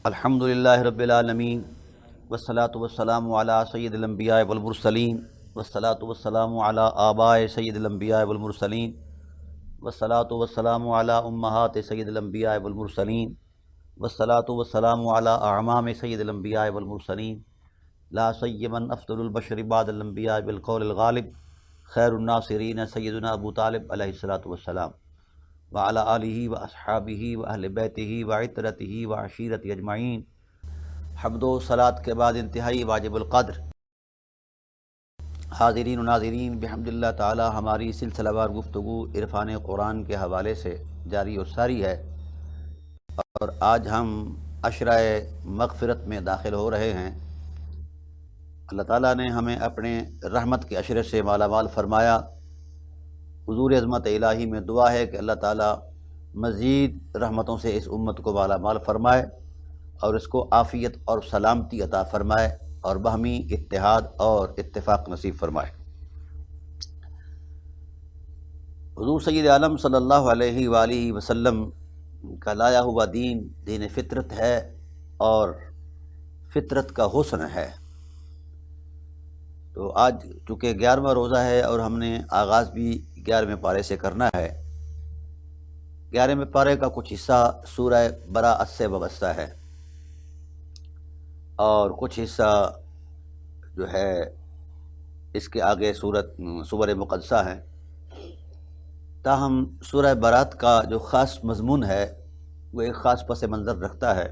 الحمدللہ رب العالمین والصلاة والسلام علی سید الانبیاء والمرسلین والصلاة والسلام علی آباء سید الانبیاء والمرسلین والصلاة والسلام علی امہات سید الانبیاء والمرسلین والصلاة والسلام علی اعمام سید الانبیاء والمرسلین لا سیما افضل البشر بعد الانبیاء بالقول الغالب خیر الناصرین سیدنا ابو طالب علیہ الصلاۃ والسلام وعلی آلہ واصحابہ واہل بیتہ وعترتہ وعشیرتہ اجمعین۔ حمد و صلاۃ کے بعد انتہائی واجب القدر حاضرین و ناظرین، بحمد اللہ تعالی ہماری سلسلہ وار گفتگو عرفان قرآن کے حوالے سے جاری و ساری ہے، اور آج ہم عشرہ مغفرت میں داخل ہو رہے ہیں۔ اللہ تعالیٰ نے ہمیں اپنے رحمت کے عشرے سے مالا مال فرمایا۔ حضور عظمت الہی میں دعا ہے کہ اللہ تعالیٰ مزید رحمتوں سے اس امت کو مالا مال فرمائے اور اس کو عافیت اور سلامتی عطا فرمائے اور باہمی اتحاد اور اتفاق نصیب فرمائے۔ حضور سید عالم صلی اللہ علیہ وآلہ وسلم کا لایا ہوا دین دین فطرت ہے اور فطرت کا حسن ہے۔ تو آج چونکہ 11واں روزہ ہے اور ہم نے آغاز بھی 11ویں پارے سے کرنا ہے۔ 11ویں پارے کا کچھ حصہ سورہ براءت سے وابستہ ہے اور کچھ حصہ جو ہے اس کے آگے سورہ مقدسہ ہے۔ تاہم سورہ براءت کا جو خاص مضمون ہے وہ ایک خاص پس منظر رکھتا ہے۔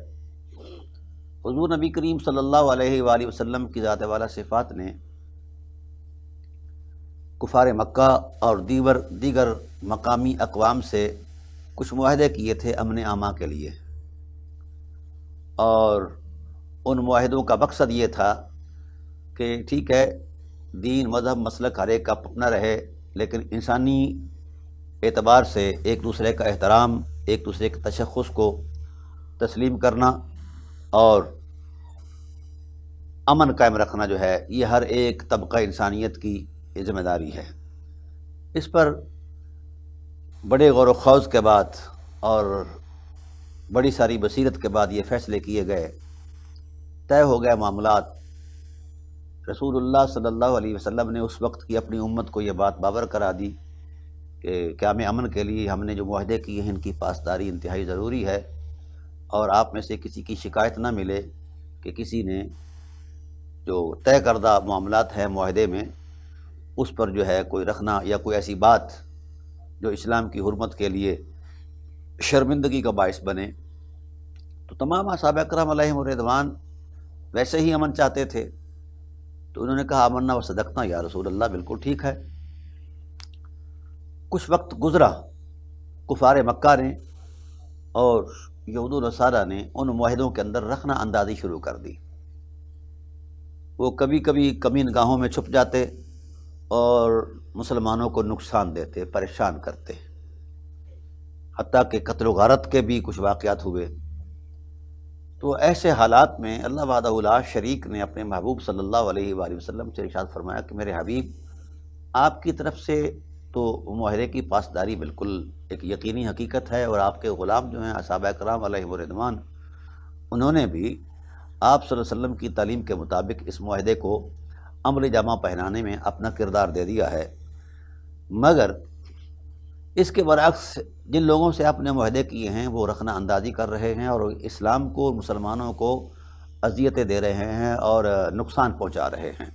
حضور نبی کریم صلی اللہ علیہ وآلہ وسلم کی ذات والا صفات نے کفار مکہ اور دیگر مقامی اقوام سے کچھ معاہدے کیے تھے امن عامہ کے لیے، اور ان معاہدوں کا مقصد یہ تھا کہ ٹھیک ہے دین مذہب مسلک ہر ایک کا اپنا رہے، لیکن انسانی اعتبار سے ایک دوسرے کا احترام، ایک دوسرے کے تشخص کو تسلیم کرنا اور امن قائم رکھنا جو ہے یہ ہر ایک طبقہ انسانیت کی ذمہ داری ہے۔ اس پر بڑے غور و خوض کے بعد اور بڑی ساری بصیرت کے بعد یہ فیصلے کیے گئے، طے ہو گئے معاملات۔ رسول اللہ صلی اللہ علیہ وسلم نے اس وقت کی اپنی امت کو یہ بات باور کرا دی کہ قیام امن کے لیے ہم نے جو معاہدے کیے ہیں ان کی پاسداری انتہائی ضروری ہے، اور آپ میں سے کسی کی شکایت نہ ملے کہ کسی نے جو طے کردہ معاملات ہیں معاہدے میں اس پر جو ہے کوئی رکھنا یا کوئی ایسی بات جو اسلام کی حرمت کے لیے شرمندگی کا باعث بنے۔ تو تمام اصحابہ کرام علیہم الرضوان ویسے ہی امن چاہتے تھے، تو انہوں نے کہا آمنا و صدقنا یا رسول اللہ، بالکل ٹھیک ہے۔ کچھ وقت گزرا، کفار مکہ نے اور یہود و نصارہ نے ان معاہدوں کے اندر رخنہ اندازی شروع کر دی۔ وہ کبھی کبھی کمین گاہوں میں چھپ جاتے اور مسلمانوں کو نقصان دیتے، پریشان کرتے، حتیٰ کہ قتل و غارت کے بھی کچھ واقعات ہوئے۔ تو ایسے حالات میں اللہ وحدہ لا شریک نے اپنے محبوب صلی اللہ علیہ وآلہ وسلم سے ارشاد فرمایا کہ میرے حبیب، آپ کی طرف سے تو معاہدے کی پاسداری بالکل ایک یقینی حقیقت ہے، اور آپ کے غلام جو ہیں اصحابہ کرام علیہم الرضوان انہوں نے بھی آپ صلی اللہ علیہ وسلم کی تعلیم کے مطابق اس معاہدے کو عمل جامہ پہنانے میں اپنا کردار دے دیا ہے، مگر اس کے برعکس جن لوگوں سے آپ نے معاہدے کیے ہیں وہ رخنہ اندازی کر رہے ہیں اور اسلام کو اور مسلمانوں کو اذیتیں دے رہے ہیں اور نقصان پہنچا رہے ہیں۔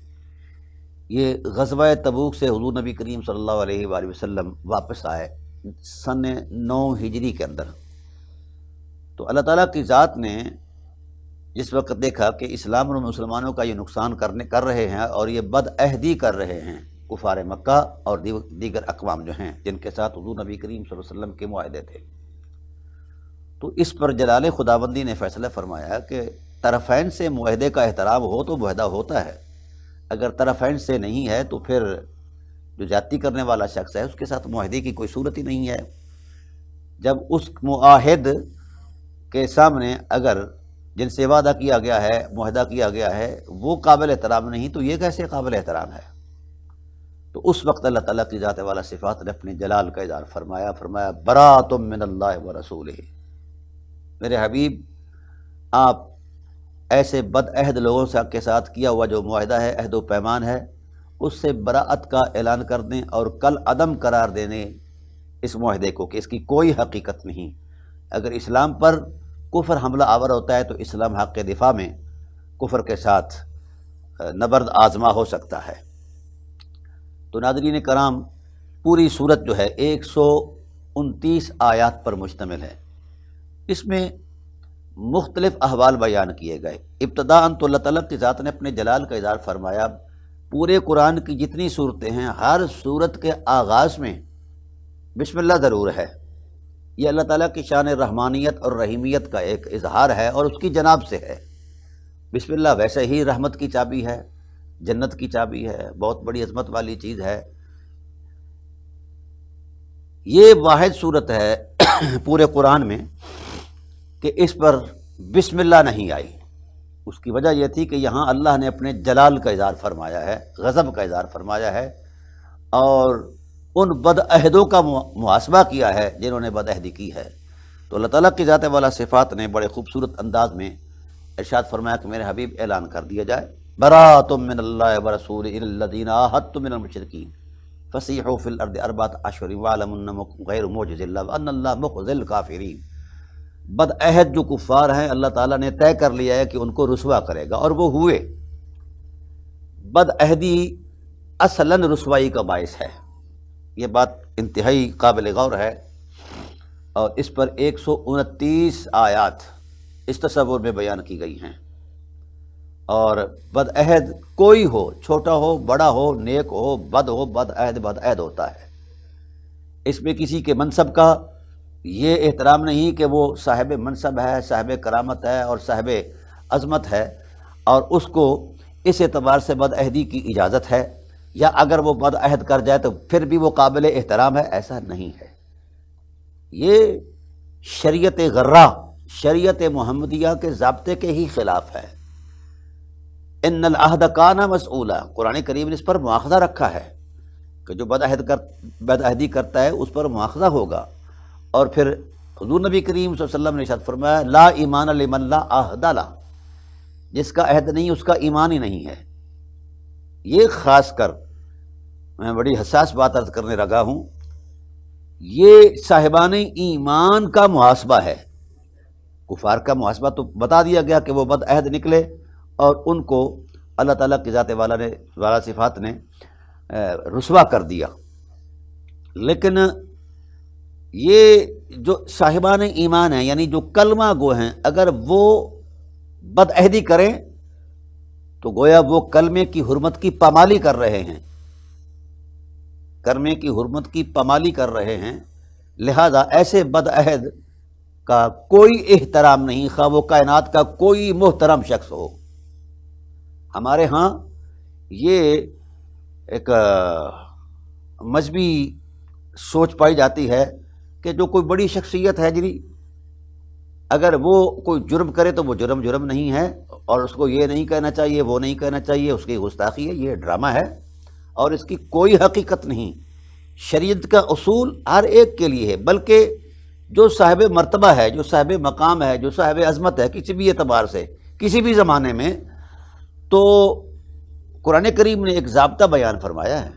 یہ غزوہ تبوک سے حضور نبی کریم صلی اللہ علیہ وآلہ وسلم واپس آئے سن 9 ہجری کے اندر۔ تو اللہ تعالیٰ کی ذات نے جس وقت دیکھا کہ اسلام اور مسلمانوں کا یہ نقصان کر رہے ہیں اور یہ بد عہدی کر رہے ہیں کفار مکہ اور دیگر اقوام جو ہیں جن کے ساتھ حضور نبی کریم صلی اللہ علیہ وسلم کے معاہدے تھے، تو اس پر جلال خداوندی نے فیصلہ فرمایا کہ طرفین سے معاہدے کا احترام ہو تو معاہدہ ہوتا ہے، اگر طرفین سے نہیں ہے تو پھر جو زیادتی کرنے والا شخص ہے اس کے ساتھ معاہدے کی کوئی صورت ہی نہیں ہے۔ جب اس معاہد کے سامنے اگر جن سے وعدہ کیا گیا ہے، معاہدہ کیا گیا ہے، وہ قابل احترام نہیں تو یہ کیسے قابل احترام ہے؟ تو اس وقت اللہ تعالیٰ کی ذات والا صفات نے اپنے جلال کا اظہار فرمایا براۃ من اللہ و رسولہ، میرے حبیب آپ ایسے بد عہد لوگوں کے ساتھ کیا ہوا جو معاہدہ ہے، عہد و پیمان ہے، اس سے براءت کا اعلان کر دیں اور کل عدم قرار دینے اس معاہدے کو کہ اس کی کوئی حقیقت نہیں۔ اگر اسلام پر کفر حملہ آور ہوتا ہے تو اسلام حق دفاع میں کفر کے ساتھ نبرد آزما ہو سکتا ہے۔ تو ناظرین کرام، پوری صورت جو ہے 129 آیات پر مشتمل ہے۔ اس میں مختلف احوال بیان کیے گئے۔ ابتداءً تو اللہ تعالیٰ کی ذات نے اپنے جلال کا اظہار فرمایا۔ پورے قرآن کی جتنی صورتیں ہیں، ہر صورت کے آغاز میں بسم اللہ ضرور ہے۔ یہ اللہ تعالیٰ کی شان رحمانیت اور رحیمیت کا ایک اظہار ہے اور اس کی جناب سے ہے۔ بسم اللہ ویسے ہی رحمت کی چابی ہے، جنت کی چابی ہے، بہت بڑی عظمت والی چیز ہے۔ یہ واحد صورت ہے پورے قرآن میں کہ اس پر بسم اللہ نہیں آئی۔ اس کی وجہ یہ تھی کہ یہاں اللہ نے اپنے جلال کا اظہار فرمایا ہے، غضب کا اظہار فرمایا ہے، اور ان بد عہدوں کا محاسبہ کیا ہے جنہوں نے بد عہدی کی ہے۔ تو اللہ تعالیٰ کی ذات والا صفات نے بڑے خوبصورت انداز میں ارشاد فرمایا کہ میرے حبیب اعلان کر دیا جائے، براۃ من اللہ ورسولہ الی الذین عاہدتم من المشرکین فسیحوا فی الارض اربعۃ اشہر واعلموا انکم غیر معجز اللہ وان اللہ مخزی الکافرین۔ بد عہد جو کفار ہیں، اللہ تعالیٰ نے طے کر لیا ہے کہ ان کو رسوا کرے گا، اور وہ ہوئے۔ بد عہدی اصلاً رسوائی کا باعث ہے، یہ بات انتہائی قابل غور ہے، اور اس پر 129 آیات اس تصور میں بیان کی گئی ہیں۔ اور بد عہد کوئی ہو، چھوٹا ہو بڑا ہو، نیک ہو بد ہو، بد عہد ہوتا ہے۔ اس میں کسی کے منصب کا یہ احترام نہیں کہ وہ صاحب منصب ہے، صاحب کرامت ہے اور صاحب عظمت ہے، اور اس کو اس اعتبار سے بد عہدی کی اجازت ہے، یا اگر وہ بد عہد کر جائے تو پھر بھی وہ قابل احترام ہے، ایسا نہیں ہے۔ یہ شریعت غرہ، شریعت محمدیہ کے ضابطے کے ہی خلاف ہے۔ ان العہد کان مسئولا، قرآن کریم نے اس پر مواخذہ رکھا ہے کہ جو بد عہدی کرتا ہے اس پر مواخذہ ہوگا۔ اور پھر حضور نبی کریم صلی اللہ علیہ وسلم نے ارشاد فرمایا، لا ایمان لمن لا عہد لہ، جس کا عہد نہیں اس کا ایمان ہی نہیں ہے۔ یہ خاص کر میں بڑی حساس بات عرض کرنے لگا ہوں، یہ صاحبان ایمان کا محاسبہ ہے۔ کفار کا محاسبہ تو بتا دیا گیا کہ وہ بد عہد نکلے، اور ان کو اللہ تعالیٰ کی ذات والا صفات نے رسوا کر دیا۔ لیکن یہ جو صاحبان ایمان ہیں، یعنی جو کلمہ گو ہیں، اگر وہ بد عہدی کریں تو گویا وہ کلمے کی حرمت کی پامالی کر رہے ہیں، کلمے کی حرمت کی پامالی کر رہے ہیں۔ لہذا ایسے بد عہد کا کوئی احترام نہیں، خواہ وہ کائنات کا کوئی محترم شخص ہو۔ ہمارے ہاں یہ ایک مذہبی سوچ پائی جاتی ہے کہ جو کوئی بڑی شخصیت ہے جی، اگر وہ کوئی جرم کرے تو وہ جرم نہیں ہے، اور اس کو یہ نہیں کہنا چاہیے، وہ نہیں کہنا چاہیے، اس کی گستاخی ہے، یہ ڈرامہ ہے اور اس کی کوئی حقیقت نہیں۔ شریعت کا اصول ہر ایک کے لیے ہے، بلکہ جو صاحب مرتبہ ہے، جو صاحب مقام ہے، جو صاحب عظمت ہے، کسی بھی اعتبار سے کسی بھی زمانے میں، تو قرآن کریم نے ایک ضابطہ بیان فرمایا ہے۔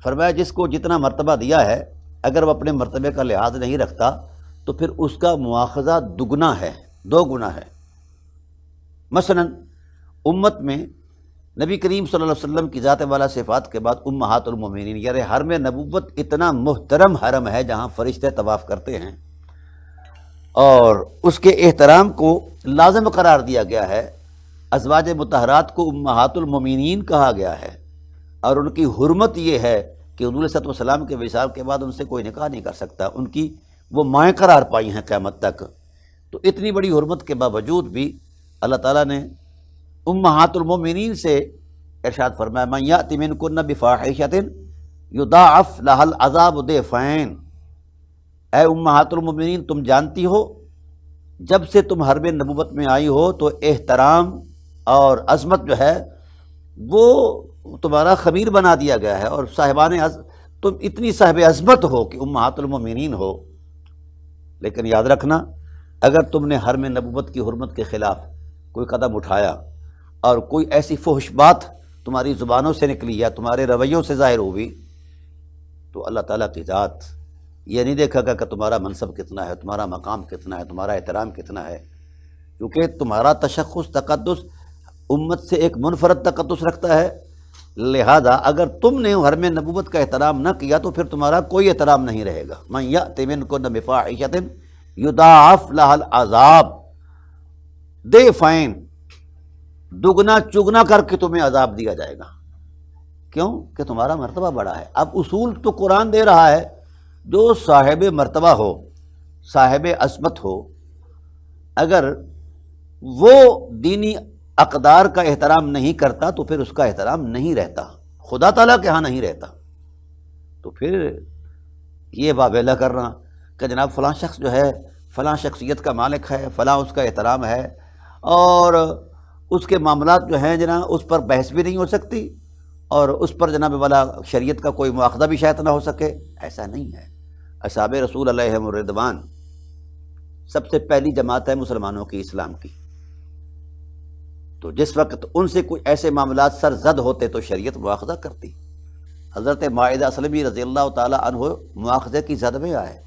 فرمایا جس کو جتنا مرتبہ دیا ہے، اگر وہ اپنے مرتبے کا لحاظ نہیں رکھتا تو پھر اس کا مواخذہ دگنا ہے، 2 گنا ہے۔ مثلا امت میں نبی کریم صلی اللہ علیہ وسلم کی ذات والا صفات کے بعد امہات المومنین، یعنی حرم نبوت اتنا محترم حرم ہے جہاں فرشتے طواف کرتے ہیں، اور اس کے احترام کو لازم قرار دیا گیا ہے۔ ازواج مطہرات کو امہات المومنین کہا گیا ہے، اور ان کی حرمت یہ ہے کہ حضور صلی اللہ علیہ وسلم کے وصال کے بعد ان سے کوئی نکاح نہیں کر سکتا، ان کی وہ مائیں قرار پائی ہیں قیامت تک۔ تو اتنی بڑی حرمت کے باوجود بھی اللہ تعالیٰ نے امہات المومنین سے ارشاد فرمایا، من یأت منکن بفاحشۃ یضاعف لها العذاب ضعفین۔ اے امہات المومنین، تم جانتی ہو جب سے تم حرم نبوت میں آئی ہو تو احترام اور عظمت جو ہے وہ تمہارا خمیر بنا دیا گیا ہے، اور صاحبان تم اتنی صاحب عظمت ہو کہ امہات المومنین ہو۔ لیکن یاد رکھنا، اگر تم نے حرم نبوت کی حرمت کے خلاف کوئی قدم اٹھایا اور کوئی ایسی فحش بات تمہاری زبانوں سے نکلی یا تمہارے رویوں سے ظاہر ہوئی، تو اللہ تعالیٰ کی ذات یہ نہیں دیکھا گا کہ تمہارا منصب کتنا ہے، تمہارا مقام کتنا ہے، تمہارا احترام کتنا ہے، کیونکہ تمہارا تشخص تقدس امت سے ایک منفرد تقدس رکھتا ہے۔ لہذا اگر تم نے حرم نبوت کا احترام نہ کیا تو پھر تمہارا کوئی احترام نہیں رہے گا۔ من یأت منکن بفاحشۃ یضاعف لها العذاب ضعفین، دگنا چگنا کر کے تمہیں عذاب دیا جائے گا۔ کیوں کہ تمہارا مرتبہ بڑا ہے۔ اب اصول تو قرآن دے رہا ہے، جو صاحب مرتبہ ہو، صاحب عظمت ہو، اگر وہ دینی اقدار کا احترام نہیں کرتا تو پھر اس کا احترام نہیں رہتا، خدا تعالیٰ کے ہاں نہیں رہتا۔ تو پھر یہ واویلا کرنا کہ جناب فلاں شخص جو ہے فلاں شخصیت کا مالک ہے، فلاں اس کا احترام ہے، اور اس کے معاملات جو ہیں جناب اس پر بحث بھی نہیں ہو سکتی، اور اس پر جناب والا شریعت کا کوئی مواخذہ بھی شاید نہ ہو سکے، ایسا نہیں ہے۔ اصحاب رسول علیہم الرضوان سب سے پہلی جماعت ہے مسلمانوں کی، اسلام کی، تو جس وقت ان سے کوئی ایسے معاملات سرزد ہوتے تو شریعت مواخذہ کرتی۔ حضرت معاذ اسلمی رضی اللہ تعالی عنہ مواخذے کی زد میں آئے،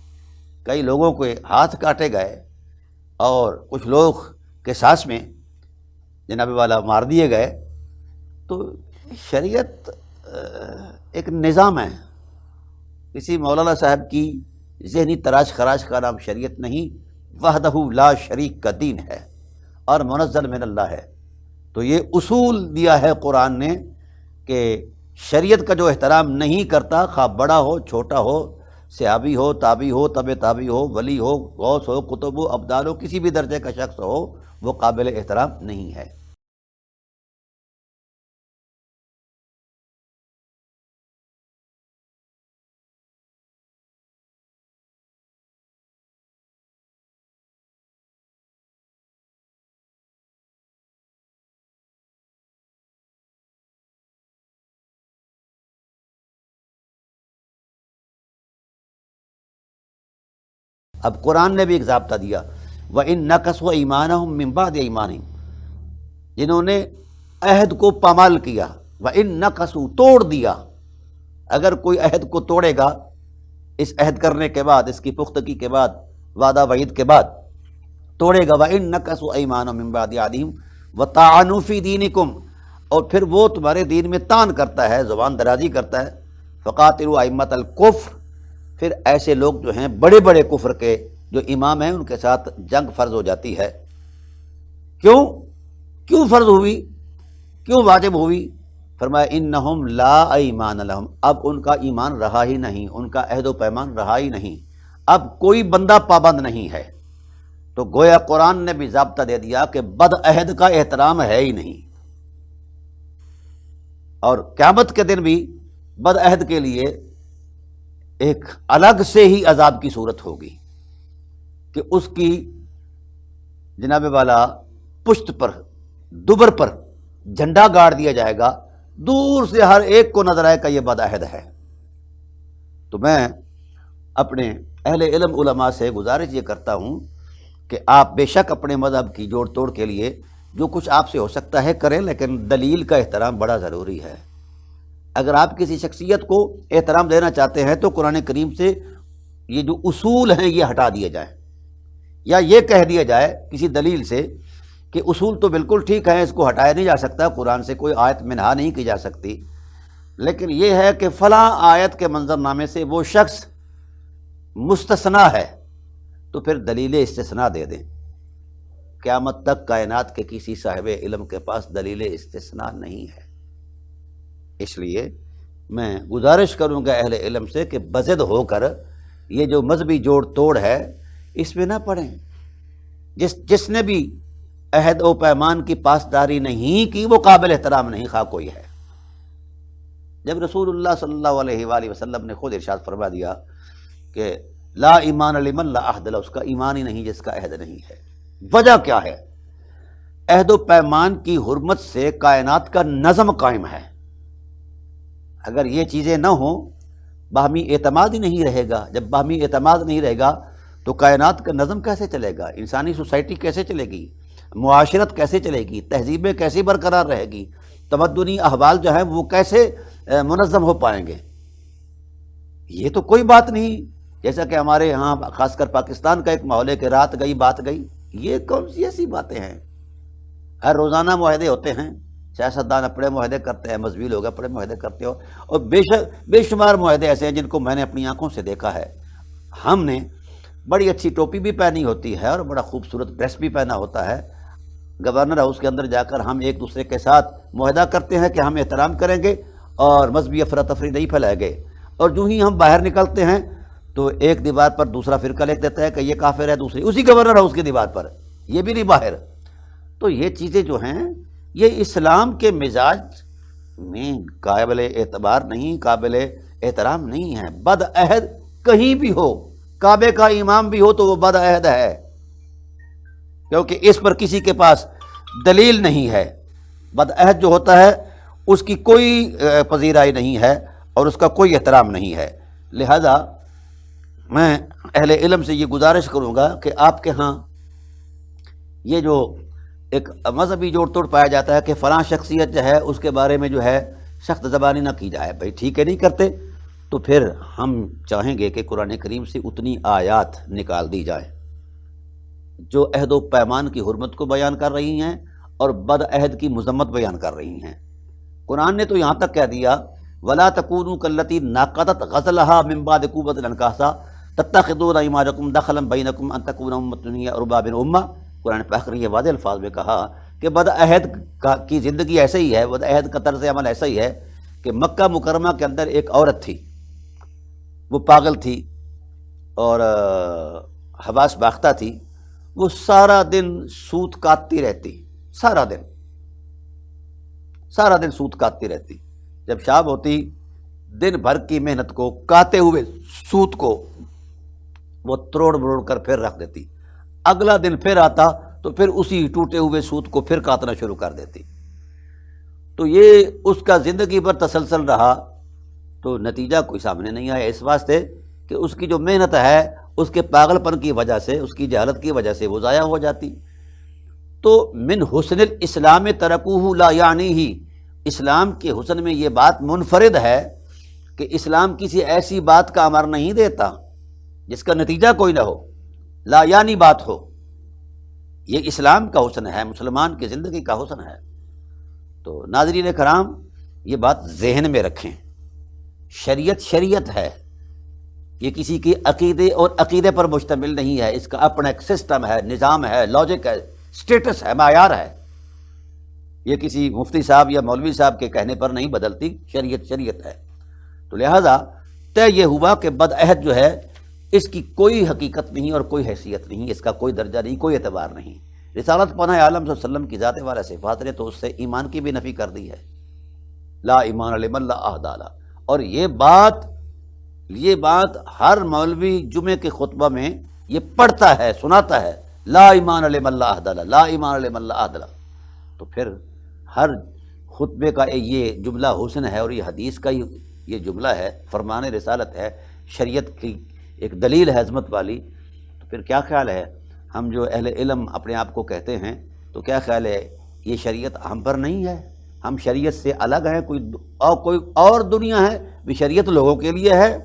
کئی لوگوں کے ہاتھ کاٹے گئے اور کچھ لوگ قصاص میں جناب والا مار دیے گئے۔ تو شریعت ایک نظام ہے، کسی مولانا صاحب کی ذہنی تراش خراش کا نام شریعت نہیں، وحدہ لا شریک کا دین ہے اور منزل من اللہ ہے۔ تو یہ اصول دیا ہے قرآن نے کہ شریعت کا جو احترام نہیں کرتا، خواہ بڑا ہو چھوٹا ہو، صحابی ہو، تابعی ہو، تبع تابعی ہو، ولی ہو، غوث ہو، قطب ہو، ابدال ہو، کسی بھی درجے کا شخص ہو، وہ قابل احترام نہیں ہے۔ اب قرآن نے بھی ایک ضابطہ دیا، وَإِن نَكَثُوا أَيْمَانَهُم مِّن بَعْدِ أَيْمَانِهِمْ، جنہوں نے عہد کو پامال کیا، وَإِن نَكَثُوا توڑ دیا، اگر کوئی عہد کو توڑے گا اس عہد کرنے کے بعد، اس کی پختگی کے بعد، وعدہ وعید کے بعد توڑے گا، وَإِن نَكَثُوا أَيْمَانَهُم مِّن بَعْدِ عَهْدِهِمْ وَطَعَنُوا فِي دِينِكُمْ، اور پھر وہ تمہارے دین میں طعن کرتا ہے، زبان درازی کرتا ہے، فَقَاتِلُوا أَئِمَّةَ الْكُفْرِ، پھر ایسے لوگ جو ہیں بڑے بڑے کفر کے جو امام ہیں ان کے ساتھ جنگ فرض ہو جاتی ہے۔ کیوں فرض ہوئی، کیوں واجب ہوئی؟ فرمایا انہم لا ایمان لہم، اب ان کا ایمان رہا ہی نہیں، ان کا عہد و پیمان رہا ہی نہیں، اب کوئی بندہ پابند نہیں ہے۔ تو گویا قرآن نے بھی ضابطہ دے دیا کہ بد عہد کا احترام ہے ہی نہیں، اور قیامت کے دن بھی بد عہد کے لیے ایک الگ سے ہی عذاب کی صورت ہوگی کہ اس کی جناب والا پشت پر، دبر پر جھنڈا گاڑ دیا جائے گا، دور سے ہر ایک کو نظر آئے کہ یہ بد عہد ہے۔ تو میں اپنے اہل علم علماء سے گزارش یہ کرتا ہوں کہ آپ بے شک اپنے مذہب کی جوڑ توڑ کے لیے جو کچھ آپ سے ہو سکتا ہے کریں، لیکن دلیل کا احترام بڑا ضروری ہے۔ اگر آپ کسی شخصیت کو احترام دینا چاہتے ہیں تو قرآن کریم سے یہ جو اصول ہیں یہ ہٹا دیے جائیں، یا یہ کہہ دیا جائے کسی دلیل سے کہ اصول تو بالکل ٹھیک ہیں، اس کو ہٹایا نہیں جا سکتا، قرآن سے کوئی آیت منہا نہیں کی جا سکتی، لیکن یہ ہے کہ فلاں آیت کے منظر نامے سے وہ شخص مستثنا ہے، تو پھر دلیل استثناء دے دیں۔ قیامت تک کائنات کے کسی صاحب علم کے پاس دلیل استثناء نہیں ہے۔ اس لیے میں گزارش کروں گا اہل علم سے کہ بضد ہو کر یہ جو مذہبی جوڑ توڑ ہے اس میں نہ پڑیں۔ جس نے بھی عہد و پیمان کی پاسداری نہیں کی وہ قابل احترام نہیں، خواہ کوئی ہے۔ جب رسول اللہ صلی اللہ علیہ وآلہ وسلم نے خود ارشاد فرما دیا کہ لا ایمان لمن لا عہد لہ، اس کا ایمان ہی نہیں جس کا عہد نہیں ہے۔ وجہ کیا ہے؟ عہد و پیمان کی حرمت سے کائنات کا نظم قائم ہے۔ اگر یہ چیزیں نہ ہوں باہمی اعتماد ہی نہیں رہے گا، جب باہمی اعتماد نہیں رہے گا تو کائنات کا نظم کیسے چلے گا؟ انسانی سوسائٹی کیسے چلے گی؟ معاشرت کیسے چلے گی، تہذیبیں کیسے برقرار رہے گی، تمدنی احوال جو ہیں وہ کیسے منظم ہو پائیں گے؟ یہ تو کوئی بات نہیں۔ جیسا کہ ہمارے ہاں خاص کر پاکستان کا ایک ماحول ہے کہ رات گئی بات گئی، یہ کون سی ایسی باتیں ہیں؟ ہر روزانہ معاہدے ہوتے ہیں، سیاستدان اپنے معاہدے کرتے ہیں، مذہبی لوگ اپنے معاہدے کرتے ہو، اور بے شمار معاہدے ایسے ہیں جن کو میں نے اپنی آنکھوں سے دیکھا ہے۔ ہم نے بڑی اچھی ٹوپی بھی پہنی ہوتی ہے اور بڑا خوبصورت ڈریس بھی پہنا ہوتا ہے، گورنر ہاؤس کے اندر جا کر ہم ایک دوسرے کے ساتھ معاہدہ کرتے ہیں کہ ہم احترام کریں گے اور مذہبی افراتفری نہیں پھیلائیں گے، اور جو ہی ہم باہر نکلتے ہیں تو ایک دیوار پر دوسرا فرقہ لکھ دیتا ہے کہ یہ کافر ہے، دوسری اسی گورنر ہاؤس کی دیوار پر، یہ بھی نہیں باہر۔ تو یہ چیزیں جو ہیں یہ اسلام کے مزاج میں قابل اعتبار نہیں، قابل احترام نہیں ہیں۔ بد عہد کہیں بھی ہو، کعبے کا امام بھی ہو تو وہ بد عہد ہے، کیونکہ اس پر کسی کے پاس دلیل نہیں ہے۔ بد عہد جو ہوتا ہے اس کی کوئی پذیرائی نہیں ہے اور اس کا کوئی احترام نہیں ہے۔ لہذا میں اہل علم سے یہ گزارش کروں گا کہ آپ کے ہاں یہ جو ایک مذہبی جوڑ توڑ پایا جاتا ہے کہ فلاں شخصیت جو ہے اس کے بارے میں جو ہے سخت زبانی نہ کی جائے، بھائی ٹھیک ہے، نہیں کرتے تو پھر ہم چاہیں گے کہ قرآن کریم سے اتنی آیات نکال دی جائیں جو عہد و پیمان کی حرمت کو بیان کر رہی ہیں اور بد عہد کی مذمت بیان کر رہی ہیں۔ قرآن نے تو یہاں تک کہہ دیا وَلَا تَكُونُوا كَالَّتِي نَقَضَتْ غَزْلَهَا مِن بَعْدِ قُوَّةٍ أَنْكَاثًا تَتَّخِذُونَ أَيْمَانَكُمْ دَخَلًا بَيْنَكُمْ أَن تَكُونَ أُمَّةٌ هِيَ أَرْبَىٰ مِنْ أُمَّةٍ۔ قرآن پاک نے یہ واضح الفاظ میں کہا کہ بد عہد کی زندگی ایسے ہی ہے، بد عہد کا طرز عمل ایسا ہی ہے کہ مکہ مکرمہ کے اندر ایک عورت تھی، وہ پاگل تھی اور حواس باختہ تھی، وہ سارا دن سوت کاٹتی رہتی، سارا دن سوت کاٹتی رہتی۔ جب شام ہوتی دن بھر کی محنت کو کاتے ہوئے سوت کو وہ تروڑ مروڑ کر پھر رکھ دیتی، اگلا دن پھر آتا تو پھر اسی ٹوٹے ہوئے سوت کو پھر کاٹنا شروع کر دیتی۔ تو یہ اس کا زندگی بھر تسلسل رہا تو نتیجہ کوئی سامنے نہیں آیا، اس واسطے کہ اس کی جو محنت ہے اس کے پاگل پن کی وجہ سے، اس کی جہالت کی وجہ سے وہ ضائع ہو جاتی۔ تو من حسن الاسلام ترکوہ لا یعنی ہی، اسلام کے حسن میں یہ بات منفرد ہے کہ اسلام کسی ایسی بات کا امر نہیں دیتا جس کا نتیجہ کوئی نہ ہو، لا یعنی بات ہو۔ یہ اسلام کا حسن ہے، مسلمان کی زندگی کا حسن ہے۔ تو ناظرین کرام یہ بات ذہن میں رکھیں، شریعت ہے، یہ کسی کے عقیدے اور عقیدے پر مشتمل نہیں ہے، اس کا اپنا ایک سسٹم ہے، نظام ہے، لاجک ہے، سٹیٹس ہے، معیار ہے۔ یہ کسی مفتی صاحب یا مولوی صاحب کے کہنے پر نہیں بدلتی، شریعت ہے۔ تو لہذا طے یہ ہوا کہ بد عہد جو ہے اس کی کوئی حقیقت نہیں اور کوئی حیثیت نہیں، اس کا کوئی درجہ نہیں، کوئی اعتبار نہیں۔ رسالت پناہ عالم صلی اللہ علیہ وسلم کی ذات والا صفات نے تو اس سے ایمان کی بھی نفی کر دی ہے، لا ایمان لمن لا عہد لہ۔ اور یہ بات ہر مولوی جمعے کے خطبہ میں یہ پڑھتا ہے، سناتا ہے، لا ایمان لمن لا عہد لہ، لا ایمان لمن لا عہد لہ۔ تو پھر ہر خطبے کا یہ جملہ حسن ہے اور یہ حدیث کا یہ جملہ ہے، فرمان رسالت ہے، شریعت کی ایک دلیل ہے عظمت والی۔ تو پھر کیا خیال ہے، ہم جو اہل علم اپنے آپ کو کہتے ہیں تو کیا خیال ہے یہ شریعت ہم پر نہیں ہے؟ ہم شریعت سے الگ ہیں، کوئی اور دنیا ہے بھی شریعت لوگوں کے لیے ہے،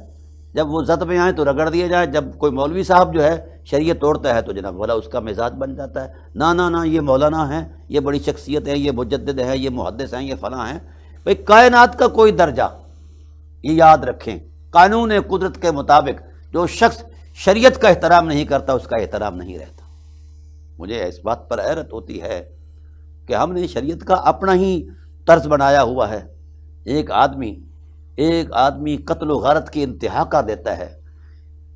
جب وہ زد میں آئیں تو رگڑ دیے جائیں، جب کوئی مولوی صاحب جو ہے شریعت توڑتا ہے تو جناب والا اس کا مزاج بن جاتا ہے، نہ یہ مولانا ہیں، یہ بڑی شخصیت ہے، یہ مجدد ہے، یہ محدث ہیں، یہ فلاں ہیں۔ بھئی کائنات کا کوئی درجہ، یہ یاد رکھیں، قانون قدرت کے مطابق جو شخص شریعت کا احترام نہیں کرتا اس کا احترام نہیں رہتا۔ مجھے اس بات پر حیرت ہوتی ہے کہ ہم نے شریعت کا اپنا ہی طرز بنایا ہوا ہے۔ ایک آدمی قتل و غارت کی انتہا کر دیتا ہے،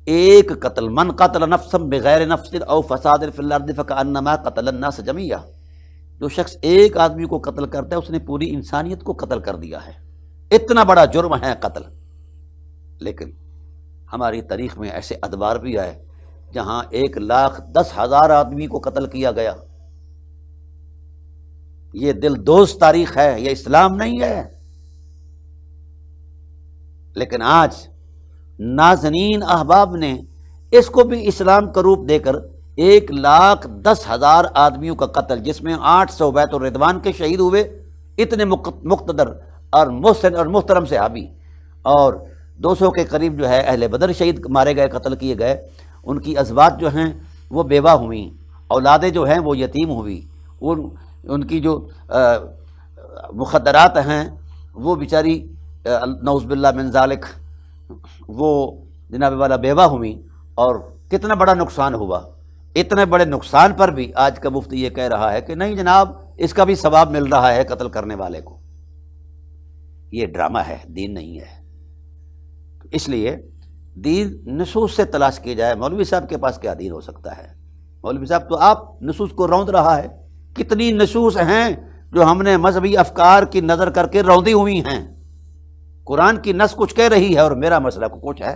ایک قتل، من قتل نفسا بغیر نفس او فساد فی الارض فکأنما قتل الناس جمیعا، جو شخص ایک آدمی کو قتل کرتا ہے اس نے پوری انسانیت کو قتل کر دیا ہے، اتنا بڑا جرم ہے قتل۔ لیکن ہماری تاریخ میں ایسے ادوار بھی آئے جہاں 1,10,000 آدمی کو قتل کیا گیا۔ یہ دل دوست تاریخ ہے، یہ اسلام نہیں ہے۔ لیکن آج نازنین احباب نے اس کو بھی اسلام کا روپ دے کر 1,10,000 آدمیوں کا قتل، جس میں 800 بیت الرضوان کے شہید ہوئے، اتنے مقتدر اور محسن اور محترم صحابی، اور 200 کے قریب جو ہے اہل بدر شہید مارے گئے، قتل کیے گئے، ان کی ازواج جو ہیں وہ بیوہ ہوئیں، اولادیں جو ہیں وہ یتیم ہوئی، ان کی جو مخدرات ہیں وہ بیچاری نعوذ باللہ من ذالک وہ جناب والا بیوہ ہوئیں، اور کتنا بڑا نقصان ہوا۔ اتنے بڑے نقصان پر بھی آج کا مفتی یہ کہہ رہا ہے کہ نہیں جناب، اس کا بھی ثواب مل رہا ہے قتل کرنے والے کو۔ یہ ڈرامہ ہے، دین نہیں ہے۔ اس لیے دین نصوص سے تلاش کی جائے۔ مولوی صاحب کے پاس کیا دین ہو سکتا ہے؟ مولوی صاحب تو آپ نصوص کو روند رہا ہے۔ کتنی نصوص ہیں جو ہم نے مذہبی افکار کی نظر کر کے روندی ہوئی ہیں۔ قرآن کی نص کچھ کہہ رہی ہے اور میرا مسئلہ کو کچھ ہے۔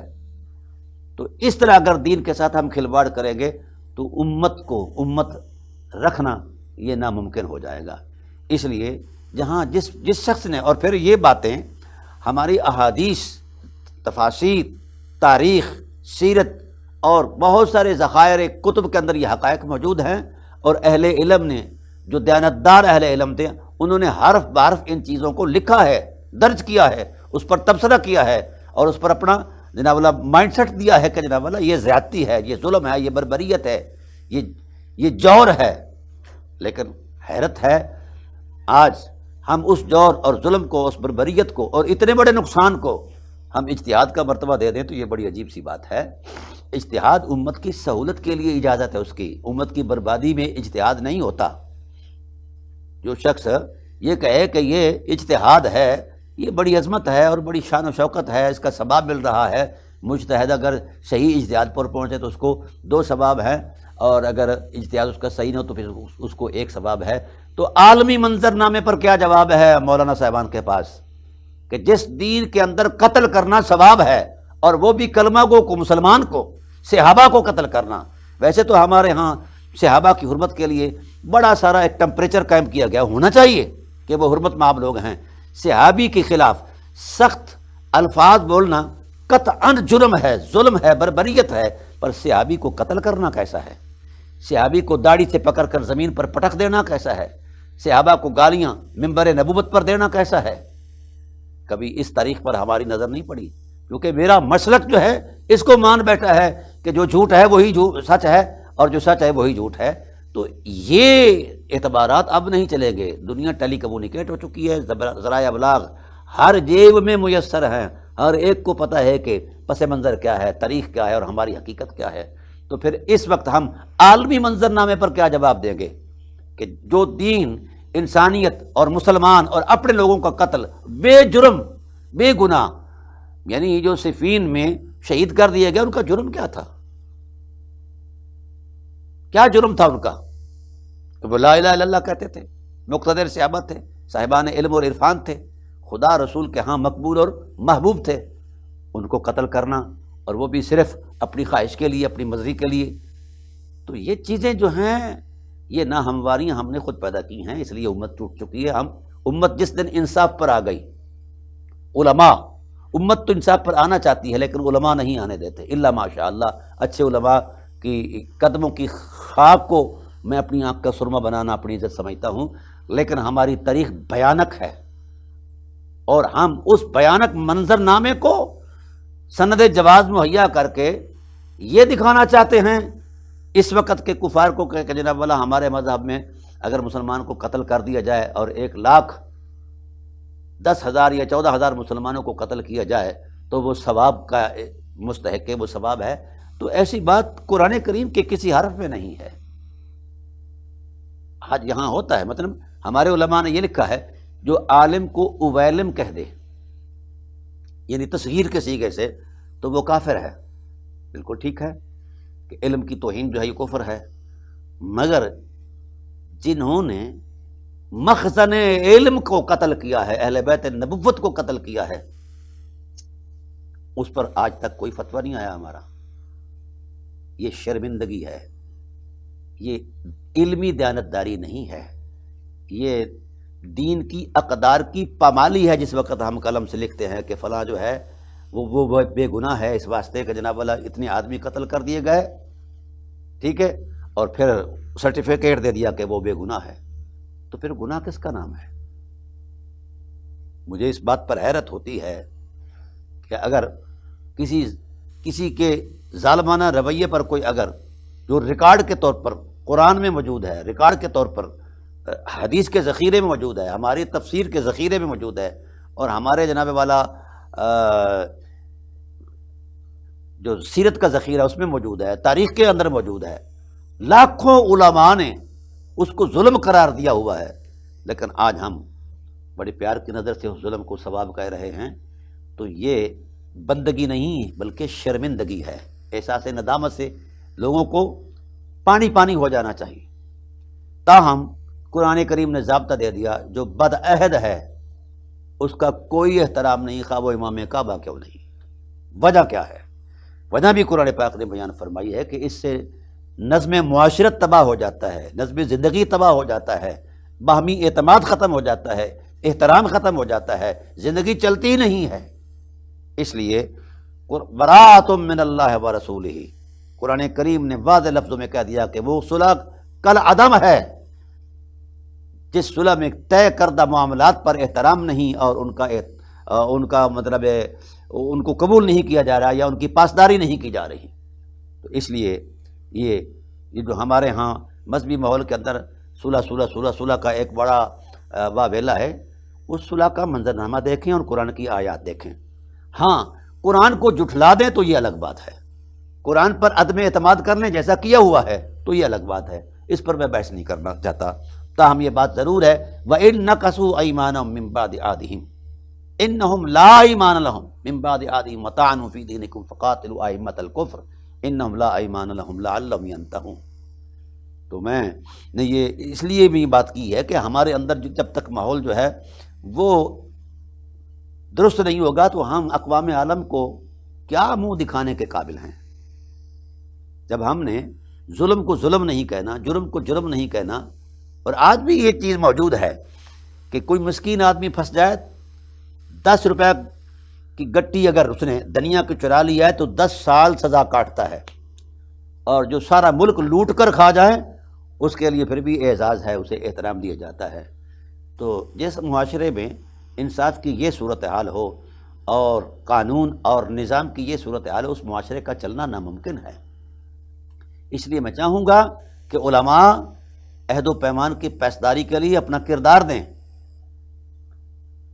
تو اس طرح اگر دین کے ساتھ ہم کھلواڑ کریں گے تو امت رکھنا یہ ناممکن ہو جائے گا۔ اس لیے جہاں جس شخص نے، اور پھر یہ باتیں ہماری احادیث، تفاسیر، تاریخ، سیرت اور بہت سارے ذخائر کتب کے اندر یہ حقائق موجود ہیں، اور اہل علم نے، جو دیانتدار اہل علم تھے، انہوں نے حرف بحرف ان چیزوں کو لکھا ہے، درج کیا ہے، اس پر تبصرہ کیا ہے، اور اس پر اپنا جناب اللہ مائنڈ سیٹ دیا ہے کہ جناب اللہ یہ زیادتی ہے، یہ ظلم ہے، یہ بربریت ہے، یہ جور ہے۔ لیکن حیرت ہے، آج ہم اس جور اور ظلم کو، اس بربریت کو، اور اتنے بڑے نقصان کو ہم اجتہاد کا مرتبہ دے دیں تو یہ بڑی عجیب سی بات ہے۔ اجتہاد امت کی سہولت کے لیے اجازت ہے، اس کی امت کی بربادی میں اجتہاد نہیں ہوتا۔ جو شخص یہ کہے کہ یہ اجتہاد ہے، یہ بڑی عظمت ہے اور بڑی شان و شوکت ہے، اس کا ثواب مل رہا ہے۔ مجتہد اگر صحیح اجتہاد پر پہنچے تو اس کو 2 ثواب ہیں، اور اگر اجتہاد اس کا صحیح نہ ہو تو پھر اس کو 1 ثواب ہے۔ تو عالمی منظر نامے پر کیا جواب ہے مولانا صاحبان کے پاس؟ کہ جس دین کے اندر قتل کرنا ثواب ہے، اور وہ بھی کلمہ گو کو، مسلمان کو، صحابہ کو قتل کرنا۔ ویسے تو ہمارے ہاں صحابہ کی حرمت کے لیے بڑا سارا ایک ٹیمپریچر قائم کیا گیا، ہونا چاہیے کہ وہ حرمت مآب لوگ ہیں۔ صحابی کے خلاف سخت الفاظ بولنا قطعاً جرم ہے، ظلم ہے، بربریت ہے، پر صحابی کو قتل کرنا کیسا ہے؟ صحابی کو داڑھی سے پکڑ کر زمین پر پٹک دینا کیسا ہے؟ صحابہ کو گالیاں منبر نبوت پر دینا کیسا ہے؟ کبھی اس تاریخ پر ہماری نظر نہیں پڑی، کیونکہ میرا مسلک جو ہے اس کو مان بیٹھا ہے کہ جو جھوٹ ہے وہی سچ ہے، اور جو سچ ہے وہی جھوٹ ہے۔ تو یہ اعتبارات اب نہیں چلیں گے۔ دنیا ٹیلی کمیونیکیٹ ہو چکی ہے، ذرائع ابلاغ ہر جیب میں میسر ہیں، ہر ایک کو پتہ ہے کہ پس منظر کیا ہے، تاریخ کیا ہے، اور ہماری حقیقت کیا ہے۔ تو پھر اس وقت ہم عالمی منظر نامے پر کیا جواب دیں گے کہ جو دین، انسانیت اور مسلمان اور اپنے لوگوں کا قتل بے جرم، بے گناہ، یعنی جو صفین میں شہید کر دیے گئے، ان کا جرم کیا تھا؟ کیا جرم تھا ان کا؟ کہ وہ لا الہ الا اللہ کہتے تھے، مقتدر صحابہ تھے، صاحبان علم اور عرفان تھے، خدا رسول کے ہاں مقبول اور محبوب تھے۔ ان کو قتل کرنا، اور وہ بھی صرف اپنی خواہش کے لیے، اپنی مرضی کے لیے۔ تو یہ چیزیں جو ہیں، یہ ناہمواریاں ہم نے خود پیدا کی ہیں، اس لیے امت ٹوٹ چکی ہے۔ امت جس دن انصاف پر آ گئی، علماء، امت تو انصاف پر آنا چاہتی ہے لیکن علماء نہیں آنے دیتے، الا ماشاء اللہ۔ اچھے علماء کی قدموں کی خاک کو میں اپنی آنکھ کا سرما بنانا اپنی عزت سمجھتا ہوں، لیکن ہماری تاریخ بھیانک ہے، اور ہم اس بھیانک منظر نامے کو سند جواز مہیا کر کے یہ دکھانا چاہتے ہیں اس وقت کے کفار کو کہ جناب والا ہمارے مذہب میں اگر مسلمان کو قتل کر دیا جائے اور 1,10,000 یا 14,000 مسلمانوں کو قتل کیا جائے تو وہ ثواب کا مستحق ہے، وہ ثواب ہے۔ تو ایسی بات قرآن کریم کے کسی حرف میں نہیں ہے۔ آج یہاں ہوتا ہے، مطلب ہمارے علماء نے یہ لکھا ہے، جو عالم کو اویلم کہہ دے، یعنی تصغیر کے صیغے سے، تو وہ کافر ہے۔ بالکل ٹھیک ہے کہ علم کی توہین جو ہے یہ کفر ہے، مگر جنہوں نے مخزن علم کو قتل کیا ہے، اہل بیت نبوت کو قتل کیا ہے، اس پر آج تک کوئی فتویٰ نہیں آیا ہمارا۔ یہ شرمندگی ہے، یہ علمی دیانتداری نہیں ہے، یہ دین کی اقدار کی پامالی ہے۔ جس وقت ہم قلم سے لکھتے ہیں کہ فلاں جو ہے وہ بے گناہ ہے، اس واسطے کہ جناب والا اتنے آدمی قتل کر دیے گئے، ٹھیک ہے، اور پھر سرٹیفکیٹ دے دیا کہ وہ بے گناہ ہے، تو پھر گناہ کس کا نام ہے؟ مجھے اس بات پر حیرت ہوتی ہے کہ اگر کسی کے ظالمانہ رویے پر کوئی اگر جو ریکارڈ کے طور پر قرآن میں موجود ہے، ریکارڈ کے طور پر حدیث کے ذخیرے میں موجود ہے، ہماری تفسیر کے ذخیرے میں موجود ہے، اور ہمارے جناب والا جو سیرت کا ذخیرہ اس میں موجود ہے، تاریخ کے اندر موجود ہے، لاکھوں علماء نے اس کو ظلم قرار دیا ہوا ہے، لیکن آج ہم بڑے پیار کی نظر سے اس ظلم کو ثواب کہہ رہے ہیں، تو یہ بندگی نہیں بلکہ شرمندگی ہے۔ احساس ندامت سے لوگوں کو پانی پانی ہو جانا چاہیے۔ تاہم قرآن کریم نے ضابطہ دے دیا، جو بد عہد ہے اس کا کوئی احترام نہیں، خواہ وہ امام کعبہ کیوں نہیں۔ وجہ کیا ہے؟ وجہ بھی قرآن پاک نے بیان فرمائی ہے کہ اس سے نظم معاشرت تباہ ہو جاتا ہے، نظم زندگی تباہ ہو جاتا ہے، باہمی اعتماد ختم ہو جاتا ہے، احترام ختم ہو جاتا ہے، زندگی چلتی نہیں ہے۔ اس لیے براءۃ من اللہ و رسولہ، قرآن کریم نے واضح لفظوں میں کہہ دیا کہ وہ صلح کل عدم ہے جس صلح میں طے کردہ معاملات پر احترام نہیں اور ان کا مطلب ہے ان کو قبول نہیں کیا جا رہا یا ان کی پاسداری نہیں کی جا رہی۔ تو اس لیے یہ جو ہمارے ہاں مذہبی ماحول کے اندر صلح کا ایک بڑا واویلا ہے، اس صلح کا منظرنامہ دیکھیں اور قرآن کی آیات دیکھیں۔ ہاں، قرآن کو جھٹلا دیں تو یہ الگ بات ہے، قرآن پر عدم اعتماد کر لیں جیسا کیا ہوا ہے تو یہ الگ بات ہے، اس پر میں بحث نہیں کرنا چاہتا۔ تاہم یہ بات ضرور ہے وَإِن نَكَثُوا أَيْمَانَهُم مِّن بَعْدِ عَهْدِهِمْ إِنَّهُمْ لَا أَيْمَانَ لَهُم مِّن بَعْدِ عَهْدِهِمْ وَطَعَنُوا فِي دِينِكُمْ فَقَاتِلُوا أَئِمَّةَ الْكُفْرِ إِنَّهُمْ لَا أَيْمَانَ لَهُمْ لَعَلَّهُمْ يَنتَهُونَ۔ تو میں نے یہ اس لیے بھی بات کی ہے کہ ہمارے اندر جب تک ماحول جو ہے وہ درست نہیں ہوگا تو ہم اقوام عالم کو کیا منہ دکھانے کے قابل ہیں؟ جب ہم نے ظلم کو ظلم نہیں کہنا، جرم کو جرم نہیں کہنا، اور آج بھی یہ چیز موجود ہے کہ کوئی مسکین آدمی پھنس جائے، 10 روپے کی گٹی اگر اس نے دنیا کو چرا لیا ہے تو 10 سال سزا کاٹتا ہے، اور جو سارا ملک لوٹ کر کھا جائے اس کے لیے پھر بھی اعزاز ہے، اسے احترام دیا جاتا ہے۔ تو جس معاشرے میں انصاف کی یہ صورتحال ہو اور قانون اور نظام کی یہ صورتحال ہو، اس معاشرے کا چلنا ناممکن ہے۔ اس لیے میں چاہوں گا کہ علماء عہد و پیمان کی پاسداری کے لیے اپنا کردار دیں،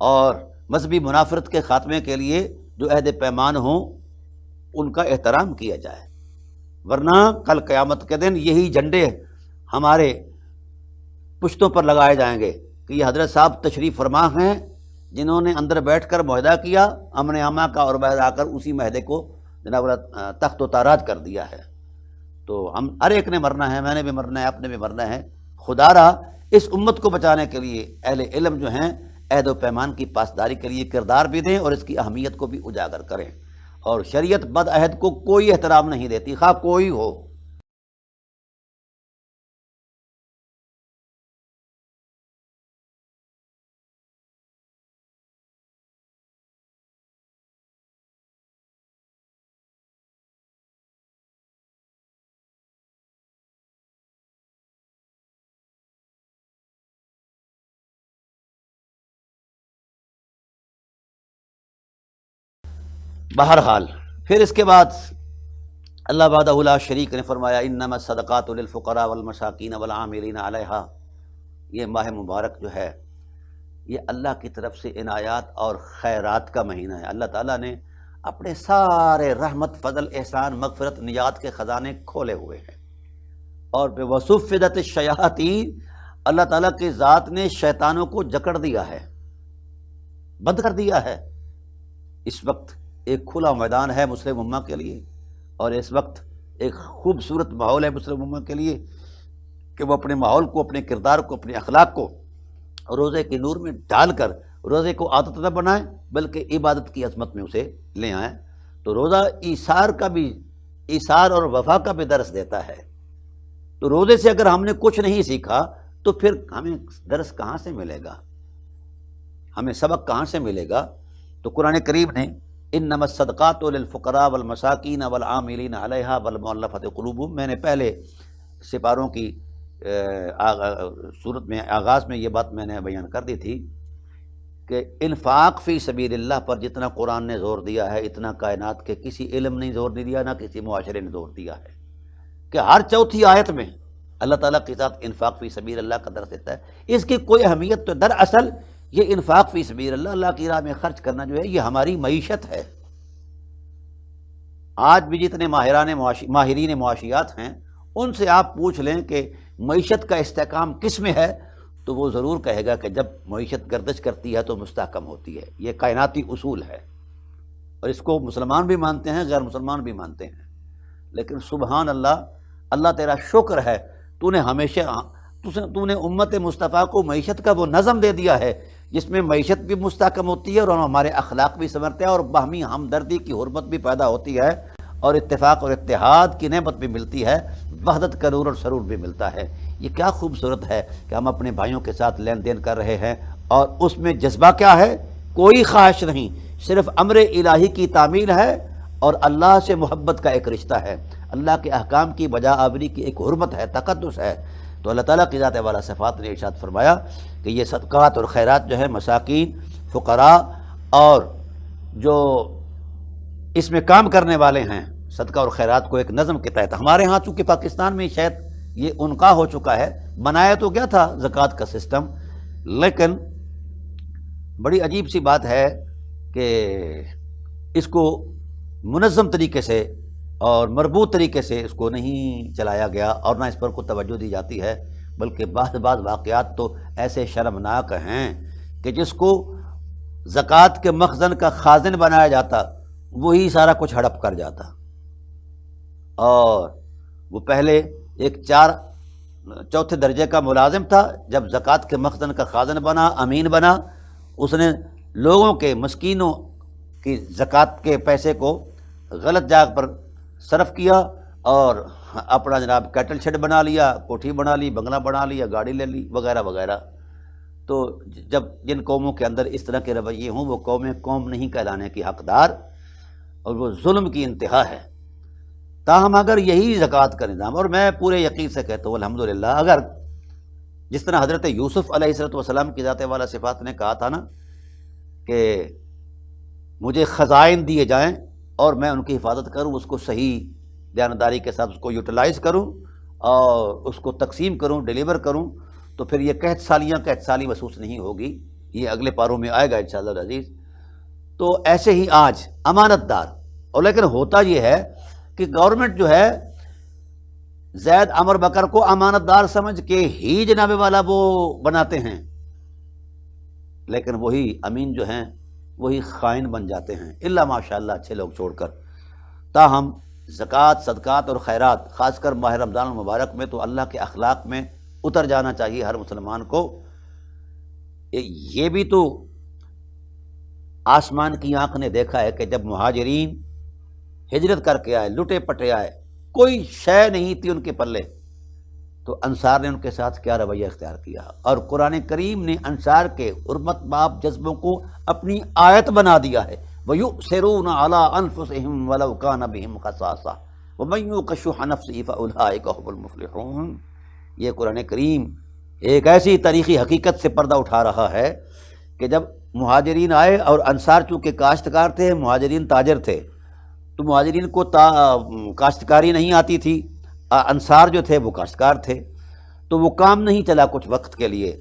اور مذہبی منافرت کے خاتمے کے لیے جو عہد پیمان ہوں ان کا احترام کیا جائے، ورنہ کل قیامت کے دن یہی جھنڈے ہمارے پشتوں پر لگائے جائیں گے کہ یہ حضرت صاحب تشریف فرما ہیں جنہوں نے اندر بیٹھ کر معاہدہ کیا امن عامہ کا، اور باہر آ کر اسی معاہدے کو جناب تخت و تاراج کر دیا ہے۔ تو ہم ہر ایک نے مرنا ہے، میں نے بھی مرنا ہے، آپ نے بھی مرنا ہے۔ خدا را اس امت کو بچانے کے لیے اہل علم جو ہیں عہد و پیمان کی پاسداری کے لیے کردار بھی دیں اور اس کی اہمیت کو بھی اجاگر کریں۔ اور شریعت بد عہد کو کوئی احترام نہیں دیتی، خواہ کوئی ہو۔ بہرحال پھر اس کے بعد اللہ وحدہ لا شریک نے فرمایا انما الصدقات للفقراء والمساکین والعاملین علیہا۔ یہ ماہ مبارک جو ہے یہ اللہ کی طرف سے عنایات اور خیرات کا مہینہ ہے۔ اللہ تعالیٰ نے اپنے سارے رحمت، فضل، احسان، مغفرت، نجات کے خزانے کھولے ہوئے ہیں، اور وصفدت الشیاطین، اللہ تعالیٰ کی ذات نے شیطانوں کو جکڑ دیا ہے، بند کر دیا ہے۔ اس وقت ایک کھلا میدان ہے مسلم امہ کے لیے، اور اس وقت ایک خوبصورت ماحول ہے مسلم امہ کے لیے کہ وہ اپنے ماحول کو، اپنے کردار کو، اپنے اخلاق کو روزے کے نور میں ڈال کر روزے کو عادت نہ بنائیں بلکہ عبادت کی عظمت میں اسے لے آئیں۔ تو روزہ ایثار اور وفا کا بھی درس دیتا ہے۔ تو روزے سے اگر ہم نے کچھ نہیں سیکھا تو پھر ہمیں درس کہاں سے ملے گا، ہمیں سبق کہاں سے ملے گا؟ تو قرآن کریم نے انما الصدقات للفقراء والمساکین والعاملین علیہا والمؤلفۃ قلوبہم، میں نے پہلے سپاروں کی صورت میں آغاز میں یہ بات میں نے بیان کر دی تھی کہ انفاق فی سبیل اللہ پر جتنا قرآن نے زور دیا ہے اتنا کائنات کے کسی علم نے زور نہیں دیا، نہ کسی معاشرے نے زور دیا ہے، کہ ہر چوتھی آیت میں اللہ تعالیٰ کے ساتھ انفاق فی سبیل اللہ کا درس دیتا ہے۔ اس کی کوئی اہمیت تو دراصل یہ انفاق فی سبیل اللہ، اللہ کی راہ میں خرچ کرنا جو ہے یہ ہماری معیشت ہے۔ آج بھی جتنے ماہرین معاشیات ہیں ان سے آپ پوچھ لیں کہ معیشت کا استحکام کس میں ہے، تو وہ ضرور کہے گا کہ جب معیشت گردش کرتی ہے تو مستحکم ہوتی ہے۔ یہ کائناتی اصول ہے اور اس کو مسلمان بھی مانتے ہیں، غیر مسلمان بھی مانتے ہیں۔ لیکن سبحان اللہ، اللہ تیرا شکر ہے تو نے ہمیشہ تو نے امت مصطفیٰ کو معیشت کا وہ نظم دے دیا ہے جس میں معیشت بھی مستحکم ہوتی ہے اور ہمارے اخلاق بھی سنورتے ہیں اور باہمی ہمدردی کی حرمت بھی پیدا ہوتی ہے اور اتفاق اور اتحاد کی نعمت بھی ملتی ہے، وحدت کا نور اور سرور بھی ملتا ہے۔ یہ کیا خوبصورت ہے کہ ہم اپنے بھائیوں کے ساتھ لین دین کر رہے ہیں اور اس میں جذبہ کیا ہے؟ کوئی خواہش نہیں، صرف امر الہی کی تعمیل ہے اور اللہ سے محبت کا ایک رشتہ ہے، اللہ کے احکام کی بجا آوری کی ایک حرمت ہے، تقدس ہے۔ تو اللہ تعالیٰ کی ذات والا صفات نے ارشاد فرمایا کہ یہ صدقات اور خیرات جو ہے مساکین، فقراء اور جو اس میں کام کرنے والے ہیں، صدقہ اور خیرات کو ایک نظم کے تحت، ہمارے ہاں چونکہ پاکستان میں شاید یہ انقا ہو چکا ہے، بنایا تو گیا تھا زکوٰۃ کا سسٹم، لیکن بڑی عجیب سی بات ہے کہ اس کو منظم طریقے سے اور مربوط طریقے سے اس کو نہیں چلایا گیا اور نہ اس پر کوئی توجہ دی جاتی ہے، بلکہ بعض واقعات تو ایسے شرمناک ہیں کہ جس کو زکوٰۃ کے مخزن کا خازن بنایا جاتا وہی سارا کچھ ہڑپ کر جاتا، اور وہ پہلے ایک چوتھے درجے کا ملازم تھا، جب زکوٰۃ کے مخزن کا خازن بنا، امین بنا، اس نے لوگوں کے مسکینوں کی زکوٰۃ کے پیسے کو غلط جگہ پر صرف کیا اور اپنا جناب کیٹل شیڈ بنا لیا، کوٹھی بنا لی، بنگلہ بنا لیا، گاڑی لے لی وغیرہ وغیرہ۔ تو جب جن قوموں کے اندر اس طرح کے رویے ہوں وہ قومیں قوم نہیں کہلانے کی حقدار، اور وہ ظلم کی انتہا ہے۔ تاہم اگر یہی زکوٰۃ کا نظام، اور میں پورے یقین سے کہتا ہوں الحمدللہ، اگر جس طرح حضرت یوسف علیہ السلام کی ذات والا صفات نے کہا تھا نا کہ مجھے خزائن دیے جائیں اور میں ان کی حفاظت کروں، اس کو صحیح دیانتداری کے ساتھ اس کو یوٹیلائز کروں اور اس کو تقسیم کروں، ڈیلیور کروں، تو پھر یہ قحط سالی محسوس نہیں ہوگی۔ یہ اگلے پاروں میں آئے گا انشاءاللہ العزیز۔ تو ایسے ہی آج امانت دار، اور لیکن ہوتا یہ ہے کہ گورنمنٹ جو ہے زید عمر بکر کو امانت دار سمجھ کے ہی جناب والا وہ بناتے ہیں، لیکن وہی امین جو ہیں وہی خائن بن جاتے ہیں، الا ماشاءاللہ اچھے لوگ چھوڑ کر۔ تاہم زکوٰۃ، صدقات اور خیرات خاص کر ماہ رمضان المبارک میں تو اللہ کے اخلاق میں اتر جانا چاہیے ہر مسلمان کو۔ یہ بھی تو آسمان کی آنکھ نے دیکھا ہے کہ جب مہاجرین ہجرت کر کے آئے، لٹے پٹے آئے، کوئی شے نہیں تھی ان کے پلے، تو انصار نے ان کے ساتھ کیا رویہ اختیار کیا، اور قرآن کریم نے انصار کے حرمت باب جذبوں کو اپنی آیت بنا دیا ہے۔ وَيُؤْثِرُونَ عَلَىٰ أَنفُسِهِمْ وَلَوْ كَانَ بِهِمْ خَصَاصَةٌ وَمَن يُوقَ شُحَّ نَفْسِهِ فَأُولَٰئِكَ هُمُ الْمُفْلِحُونَ۔ یہ قرآن کریم ایک ایسی تاریخی حقیقت سے پردہ اٹھا رہا ہے کہ جب مہاجرین آئے، اور انصار چونکہ کاشتکار تھے، مہاجرین تاجر تھے، تو مہاجرین کو کاشتکاری نہیں آتی تھی، انصار جو تھے وہ کاشتکار تھے، تو وہ کام نہیں چلا کچھ وقت کے لیے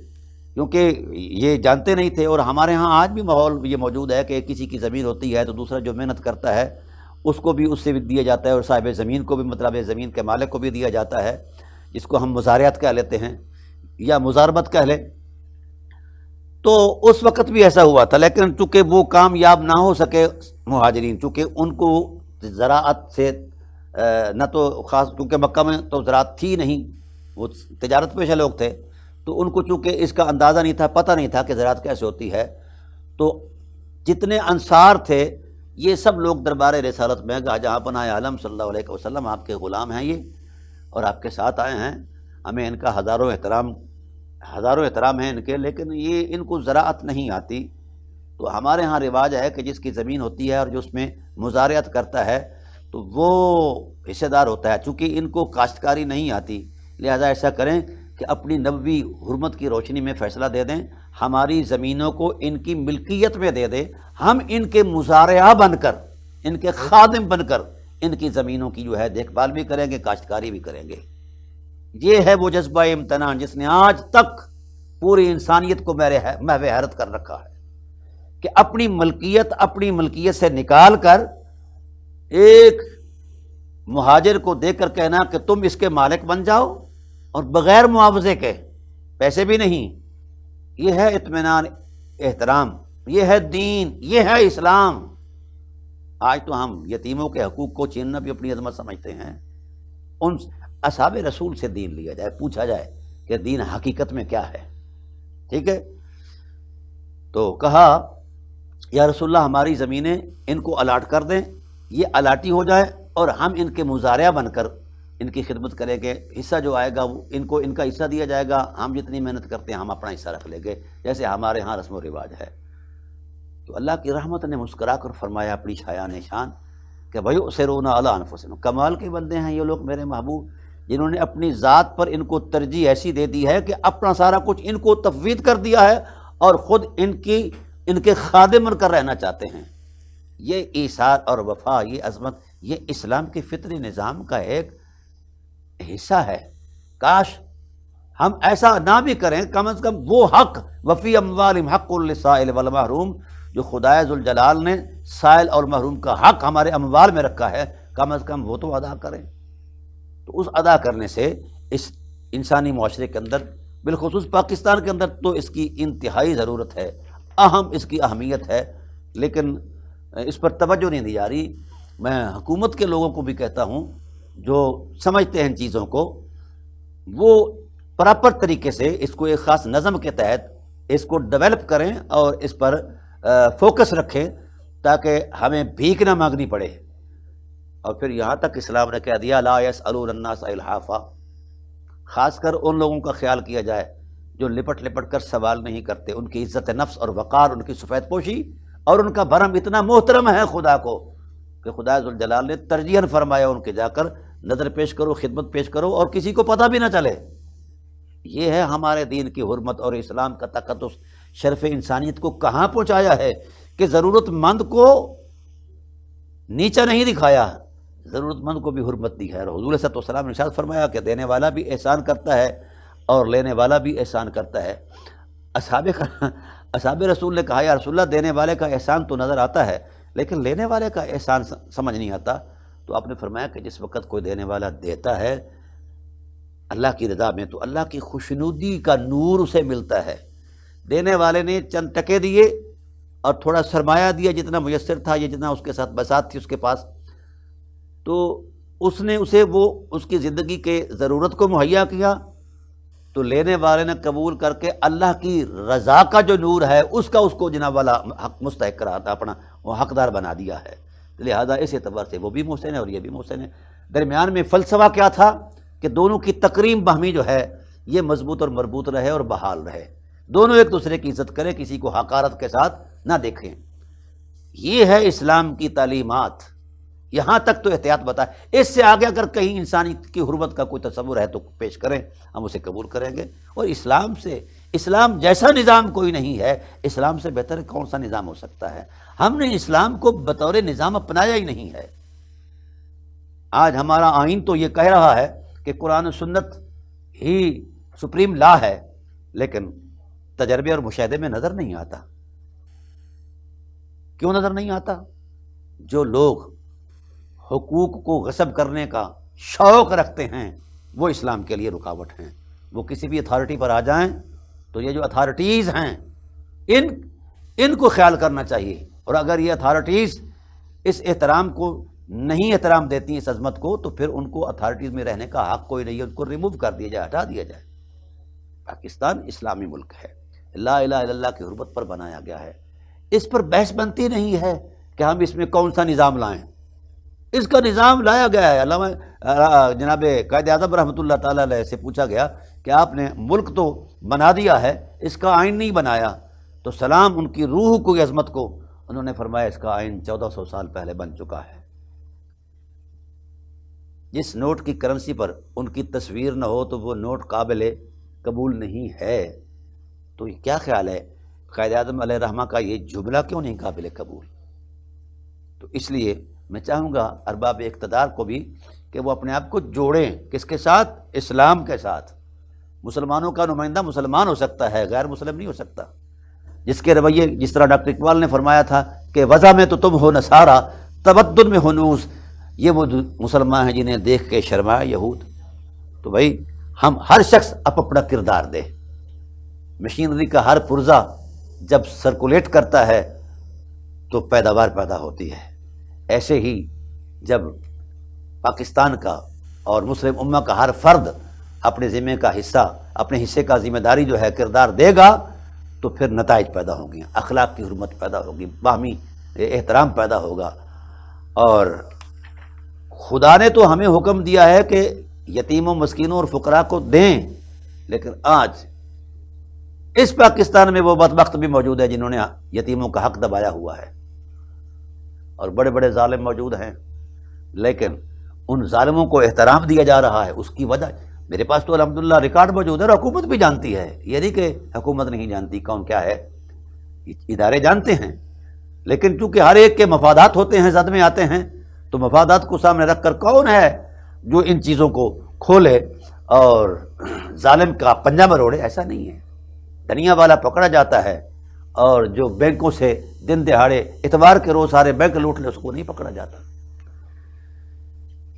کیونکہ یہ جانتے نہیں تھے۔ اور ہمارے ہاں آج بھی ماحول یہ موجود ہے کہ کسی کی زمین ہوتی ہے تو دوسرا جو محنت کرتا ہے اس کو بھی اس سے بھی دیا جاتا ہے، اور صاحب زمین کو بھی، مطلب زمین کے مالک کو بھی دیا جاتا ہے، جس کو ہم مزارعت کہہ لیتے ہیں یا مزاربت کہہ لیں۔ تو اس وقت بھی ایسا ہوا تھا، لیکن چونکہ وہ کامیاب نہ ہو سکے مہاجرین، چونکہ ان کو زراعت سے نہ تو خاص، کیونکہ مکہ میں تو زراعت تھی نہیں، وہ تجارت پیشہ لوگ تھے، تو ان کو چونکہ اس کا اندازہ نہیں تھا، پتہ نہیں تھا کہ زراعت کیسے ہوتی ہے، تو جتنے انصار تھے یہ سب لوگ دربار رسالت میں کہا جہاں پناہ عالم صلی اللہ علیہ وسلم آپ کے غلام ہیں یہ، اور آپ کے ساتھ آئے ہیں، ہمیں ان کا ہزاروں احترام ہیں ان کے، لیکن یہ ان کو زراعت نہیں آتی۔ تو ہمارے ہاں رواج ہے کہ جس کی زمین ہوتی ہے اور جو اس میں مزارعت کرتا ہے تو وہ حصے دار ہوتا ہے، چونکہ ان کو کاشتکاری نہیں آتی، لہذا ایسا کریں کہ اپنی نبوی حرمت کی روشنی میں فیصلہ دے دیں، ہماری زمینوں کو ان کی ملکیت میں دے دیں، ہم ان کے مزارعہ بن کر، ان کے خادم بن کر ان کی زمینوں کی جو ہے دیکھ بھال بھی کریں گے، کاشتکاری بھی کریں گے۔ یہ ہے وہ جذبہ امتنان جس نے آج تک پوری انسانیت کو محو حیرت کر رکھا ہے، کہ اپنی ملکیت سے نکال کر ایک مہاجر کو دے کر کہنا کہ تم اس کے مالک بن جاؤ، اور بغیر معاوضے کے، پیسے بھی نہیں۔ یہ ہے اطمینان، احترام، یہ ہے دین، یہ ہے اسلام۔ آج تو ہم یتیموں کے حقوق کو چھیننا بھی اپنی عظمت سمجھتے ہیں۔ ان اصحاب رسول سے دین لیا جائے، پوچھا جائے کہ دین حقیقت میں کیا ہے، ٹھیک ہے؟ تو کہا یا رسول اللہ ہماری زمینیں ان کو الاٹ کر دیں، یہ الاٹی ہو جائے، اور ہم ان کے مزارعہ بن کر ان کی خدمت کریں گے، حصہ جو آئے گا وہ ان کا حصہ دیا جائے گا، ہم جتنی محنت کرتے ہیں ہم اپنا حصہ رکھ لیں گے، جیسے ہمارے ہاں رسم و رواج ہے۔ تو اللہ کی رحمت نے مسکرا کر فرمایا اپنی شایان شان کہ وَيُؤْثِرُونَ عَلَىٰ أَنفُسِهِمْ، کمال کے بندے ہیں یہ لوگ میرے محبوب، جنہوں نے اپنی ذات پر ان کو ترجیح ایسی دے دی ہے کہ اپنا سارا کچھ ان کو تفویض کر دیا ہے، اور خود ان کے خادم بن کر رہنا چاہتے ہیں۔ یہ ایثار اور وفا، یہ عظمت، یہ اسلام کے فطری نظام کا ایک حصہ ہے۔ کاش ہم ایسا نہ بھی کریں، کم از کم وہ حق وفی اموالہم حق للسائل والمحروم جو خدائے ذوالجلال نے سائل اور محروم کا حق ہمارے اموال میں رکھا ہے، کم از کم وہ تو ادا کریں۔ تو اس ادا کرنے سے اس انسانی معاشرے کے اندر، بالخصوص پاکستان کے اندر تو اس کی انتہائی ضرورت ہے، اہم اس کی اہمیت ہے، لیکن اس پر توجہ نہیں دی جا رہی۔ میں حکومت کے لوگوں کو بھی کہتا ہوں جو سمجھتے ہیں ان چیزوں کو، وہ پراپر طریقے سے اس کو ایک خاص نظم کے تحت اس کو ڈیولپ کریں اور اس پر فوکس رکھیں، تاکہ ہمیں بھیک نہ مانگنی پڑے۔ اور پھر یہاں تک اسلام نے کہہ دیا لا یسألون الناس الحافا، خاص کر ان لوگوں کا خیال کیا جائے جو لپٹ لپٹ کر سوال نہیں کرتے، ان کی عزت نفس اور وقار، ان کی سفید پوشی اور ان کا بھرم اتنا محترم ہے خدا کو کہ خدا ذوالجلال نے ترجیحاً فرمایا ان کے جا کر نظر پیش کرو، خدمت پیش کرو، اور کسی کو پتہ بھی نہ چلے۔ یہ ہے ہمارے دین کی حرمت اور اسلام کا تقدس۔ شرف انسانیت کو کہاں پہنچایا ہے کہ ضرورت مند کو نیچا نہیں دکھایا، ضرورت مند کو بھی حرمت دی ہے۔ اور حضور صلی اللہ علیہ وسلم نے ارشاد فرمایا کہ دینے والا بھی احسان کرتا ہے اور لینے والا بھی احسان کرتا ہے۔ اصحاب رسول نے کہا یا رسول اللہ دینے والے کا احسان تو نظر آتا ہے لیکن لینے والے کا احسان سمجھ نہیں آتا۔ تو آپ نے فرمایا کہ جس وقت کوئی دینے والا دیتا ہے اللہ کی رضا میں، تو اللہ کی خوشنودی کا نور اسے ملتا ہے۔ دینے والے نے چند ٹکے دیے اور تھوڑا سرمایہ دیا جتنا میسر تھا، یہ جتنا اس کے ساتھ بساط تھی اس کے پاس، تو اس نے اسے وہ اس کی زندگی کے ضرورت کو مہیا کیا، تو لینے والے نے قبول کر کے اللہ کی رضا کا جو نور ہے اس کو جناب والا حق مستحق کرا تھا، اپنا وہ حقدار بنا دیا ہے۔ لہذا اس اعتبار سے وہ بھی محسن ہے اور یہ بھی محسن ہے۔ درمیان میں فلسفہ کیا تھا کہ دونوں کی تکریم باہمی جو ہے یہ مضبوط اور مربوط رہے اور بحال رہے، دونوں ایک دوسرے کی عزت کریں، کسی کو حقارت کے ساتھ نہ دیکھیں۔ یہ ہے اسلام کی تعلیمات۔ یہاں تک تو احتیاط بتائے، اس سے آگے اگر کہیں انسانیت کی حرمت کا کوئی تصور ہے تو پیش کریں، ہم اسے قبول کریں گے۔ اور اسلام جیسا نظام کوئی نہیں ہے، اسلام سے بہتر کون سا نظام ہو سکتا ہے؟ ہم نے اسلام کو بطور نظام اپنایا ہی نہیں ہے۔ آج ہمارا آئین تو یہ کہہ رہا ہے کہ قرآن و سنت ہی سپریم لا ہے، لیکن تجربے اور مشاہدے میں نظر نہیں آتا۔ کیوں نظر نہیں آتا؟ جو لوگ حقوق کو غصب کرنے کا شوق رکھتے ہیں وہ اسلام کے لیے رکاوٹ ہیں۔ وہ کسی بھی اتھارٹی پر آ جائیں تو یہ جو اتھارٹیز ہیں ان کو خیال کرنا چاہیے، اور اگر یہ اتھارٹیز اس احترام کو نہیں احترام دیتی اس عظمت کو، تو پھر ان کو اتھارٹیز میں رہنے کا حق کوئی نہیں ہے، ان کو ریموو کر دیا جائے، ہٹا دیا جائے۔ پاکستان اسلامی ملک ہے، لا الہ الا اللہ کی حرمت پر بنایا گیا ہے، اس پر بحث بنتی نہیں ہے کہ ہم اس میں کون سا نظام لائیں۔ اس کا نظام لایا گیا ہے۔ علامہ جناب قائد اعظم رحمۃ اللہ تعالیٰ علیہ سے پوچھا گیا کہ آپ نے ملک تو بنا دیا ہے، اس کا آئین نہیں بنایا، تو سلام ان کی روح کو، عظمت کو، انہوں نے فرمایا اس کا آئین 1400 سال پہلے بن چکا ہے۔ جس نوٹ کی کرنسی پر ان کی تصویر نہ ہو تو وہ نوٹ قابل قبول نہیں ہے۔ تو یہ کیا خیال ہے، قائد اعظم علیہ الرحمہ کا یہ جملہ کیوں نہیں قابل قبول؟ تو اس لیے میں چاہوں گا ارباب اقتدار کو بھی کہ وہ اپنے آپ کو جوڑیں، کس کے ساتھ؟ اسلام کے ساتھ۔ مسلمانوں کا نمائندہ مسلمان ہو سکتا ہے، غیر مسلم نہیں ہو سکتا۔ جس کے رویے، جس طرح ڈاکٹر اقبال نے فرمایا تھا کہ وضع میں تو تم ہو نصارہ، تبدل میں ہنوز، یہ وہ مسلمان ہیں جنہیں دیکھ کے شرمائے یہود۔ تو بھائی ہم ہر شخص اپنا کردار دے۔ مشینری کا ہر پرزہ جب سرکولیٹ کرتا ہے تو پیداوار پیدا ہوتی ہے، ایسے ہی جب پاکستان کا اور مسلم امہ کا ہر فرد اپنے ذمہ کا حصہ، اپنے حصے کا ذمہ داری جو ہے کردار دے گا تو پھر نتائج پیدا ہوں گے، اخلاق کی حرمت پیدا ہوگی، باہمی احترام پیدا ہوگا۔ اور خدا نے تو ہمیں حکم دیا ہے کہ یتیموں، مسکینوں اور فقراء کو دیں، لیکن آج اس پاکستان میں وہ بدبخت بھی موجود ہے جنہوں نے یتیموں کا حق دبایا ہوا ہے، اور بڑے بڑے ظالم موجود ہیں، لیکن ان ظالموں کو احترام دیا جا رہا ہے۔ اس کی وجہ میرے پاس تو الحمدللہ ریکارڈ موجود ہے، اور حکومت بھی جانتی ہے، یہ نہیں کہ حکومت نہیں جانتی کون کیا ہے، ادارے جانتے ہیں، لیکن چونکہ ہر ایک کے مفادات ہوتے ہیں، زد میں آتے ہیں، تو مفادات کو سامنے رکھ کر کون ہے جو ان چیزوں کو کھولے اور ظالم کا پنجہ مروڑے؟ ایسا نہیں ہے۔ دنیا والا پکڑا جاتا ہے، اور جو بینکوں سے دن دہاڑے اتوار کے روز سارے بینک لوٹ لے اس کو نہیں پکڑا جاتا۔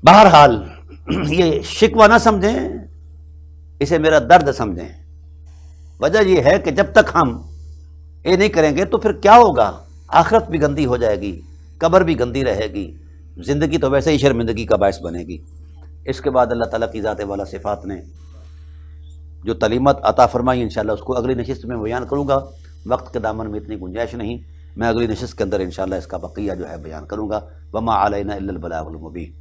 بہرحال یہ شکوہ نہ سمجھیں، اسے میرا درد سمجھیں۔ وجہ یہ ہے کہ جب تک ہم یہ نہیں کریں گے تو پھر کیا ہوگا؟ آخرت بھی گندی ہو جائے گی، قبر بھی گندی رہے گی، زندگی تو ویسے ہی شرمندگی کا باعث بنے گی۔ اس کے بعد اللہ تعالیٰ کی ذات والا صفات نے جو تعلیمات عطا فرمائی، انشاءاللہ اس کو اگلی نشست میں بیان کروں گا۔ وقت کے دامن میں اتنی گنجائش نہیں، میں اگلی نشست کے اندر انشاءاللہ اس کا بقیہ جو ہے بیان کروں گا۔ وما علینا الا البلاغ المبین۔